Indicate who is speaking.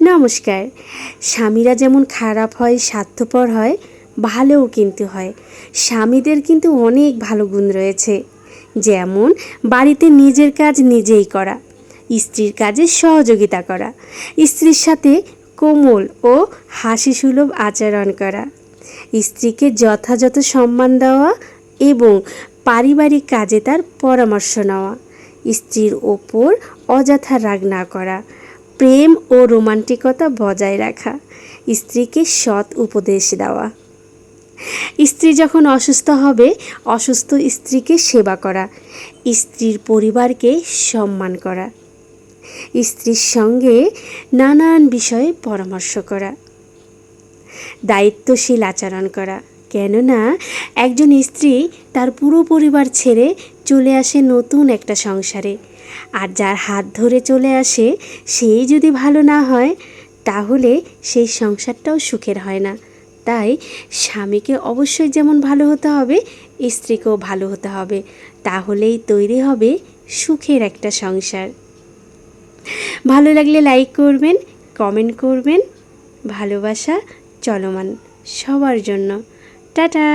Speaker 1: নমস্কার। স্বামীরা যেমন খারাপ হয়, স্বার্থপর হয়, ভালোও কিন্তু হয়। স্বামীদের কিন্তু অনেক ভালো গুণ রয়েছে, যেমন বাড়িতে নিজের কাজ নিজেই করা, স্ত্রীর কাজে সহযোগিতা করা, স্ত্রীর সাথে কোমল ও হাসি সুলভ আচরণ করা, স্ত্রীকে যথাযথ সম্মান দেওয়া এবং পারিবারিক কাজে তার পরামর্শ নেওয়া, স্ত্রীর ওপর অযথা রাগ না করা, প্রেম ও রোমান্টিকতা বজায় রাখা, স্ত্রীকে সৎ উপদেশ দেওয়া, স্ত্রী যখন অসুস্থ হবে অসুস্থ স্ত্রীকে সেবা করা, স্ত্রীর পরিবারকে সম্মান করা, স্ত্রীর সঙ্গে নানান বিষয়ে পরামর্শ করা, দায়িত্বশীল আচরণ করা। কেননা একজন স্ত্রী তার পুরো পরিবার ছেড়ে চলে আসে নতুন একটা সংসারে, আর যার হাত ধরে চলে আসে সেই যদি ভালো না হয় তাহলে সেই সংসারটাও সুখের হয় না। তাই স্বামীকে অবশ্যই যেমন ভালো হতে হবে, স্ত্রীকেও ভালো হতে হবে, তাহলেই তৈরি হবে সুখের একটা সংসার। ভালো লাগলে লাইক করবেন, কমেন্ট করবেন। ভালোবাসা চলমান সবার জন্য। টাটা।